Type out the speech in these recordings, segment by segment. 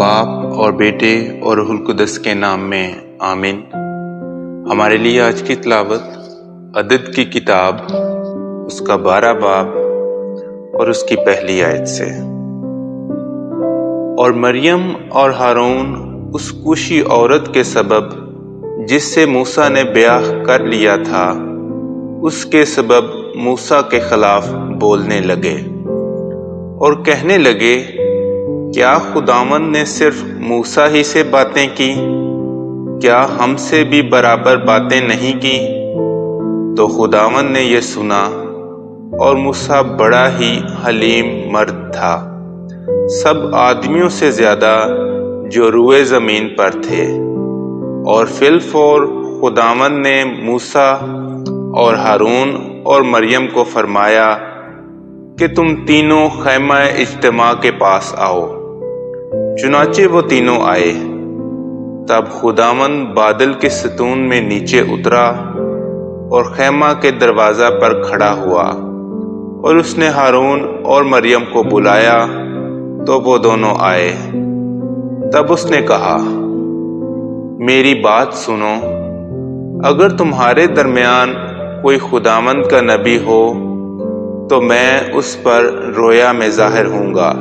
باپ اور بیٹے اور روح القدس کے نام میں آمین۔ ہمارے لیے آج کی تلاوت عدد کی کتاب اس کا 12 باب اور اس کی پہلی آیت سے۔ اور مریم اور ہارون اس کوشی عورت کے سبب جس سے موسیٰ نے بیاہ کر لیا تھا، اس کے سبب موسیٰ کے خلاف بولنے لگے اور کہنے لگے، کیا خداوند نے صرف موسیٰ ہی سے باتیں کی؟ کیا ہم سے بھی برابر باتیں نہیں کی؟ تو خداوند نے یہ سنا، اور موسیٰ بڑا ہی حلیم مرد تھا، سب آدمیوں سے زیادہ جو روئے زمین پر تھے۔ اور فی الفور خداوند نے موسیٰ اور ہارون اور مریم کو فرمایا کہ تم تینوں خیمہ اجتماع کے پاس آؤ۔ چنانچہ وہ تینوں آئے۔ تب خداوند بادل کے ستون میں نیچے اترا اور خیمہ کے دروازہ پر کھڑا ہوا، اور اس نے ہارون اور مریم کو بلایا تو وہ دونوں آئے۔ تب اس نے کہا، میری بات سنو، اگر تمہارے درمیان کوئی خداوند کا نبی ہو تو میں اس پر رویا میں ظاہر ہوں گا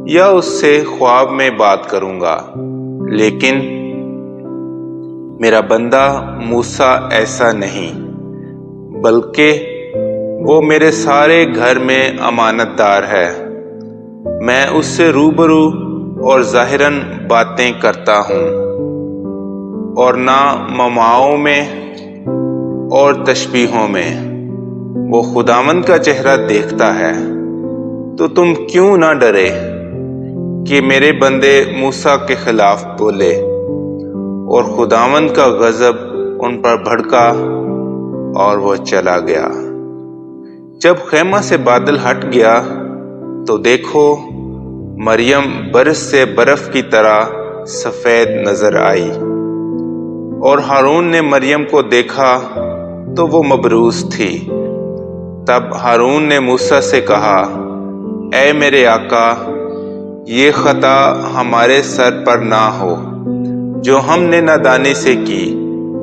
یا اس سے خواب میں بات کروں گا، لیکن میرا بندہ موسیٰ ایسا نہیں، بلکہ وہ میرے سارے گھر میں امانت دار ہے۔ میں اس سے روبرو اور ظاہراً باتیں کرتا ہوں، اور نہ مماؤں میں اور تشبیہوں میں۔ وہ خداوند کا چہرہ دیکھتا ہے۔ تو تم کیوں نہ ڈرے کہ میرے بندے موسیٰ کے خلاف بولے؟ اور خداوند کا غضب ان پر بھڑکا اور وہ چلا گیا۔ جب خیمہ سے بادل ہٹ گیا تو دیکھو، مریم برس سے برف کی طرح سفید نظر آئی، اور ہارون نے مریم کو دیکھا تو وہ مبروس تھی۔ تب ہارون نے موسیٰ سے کہا، اے میرے آقا، یہ خطا ہمارے سر پر نہ ہو جو ہم نے نادانی سے کی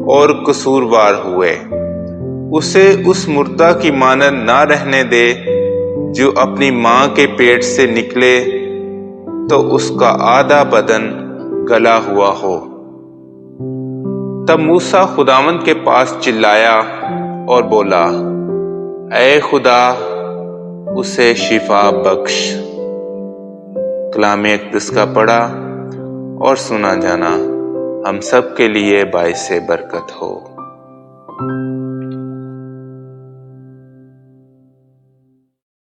اور قصوروار ہوئے۔ اسے اس مردہ کی مانند نہ رہنے دے جو اپنی ماں کے پیٹ سے نکلے تو اس کا آدھا بدن گلا ہوا ہو۔ تب موسیٰ خداوند کے پاس چلایا اور بولا، اے خدا، اسے شفا بخش۔ کلام اقدس کا پڑھا اور سنا جانا ہم سب کے لیے باعث برکت ہو۔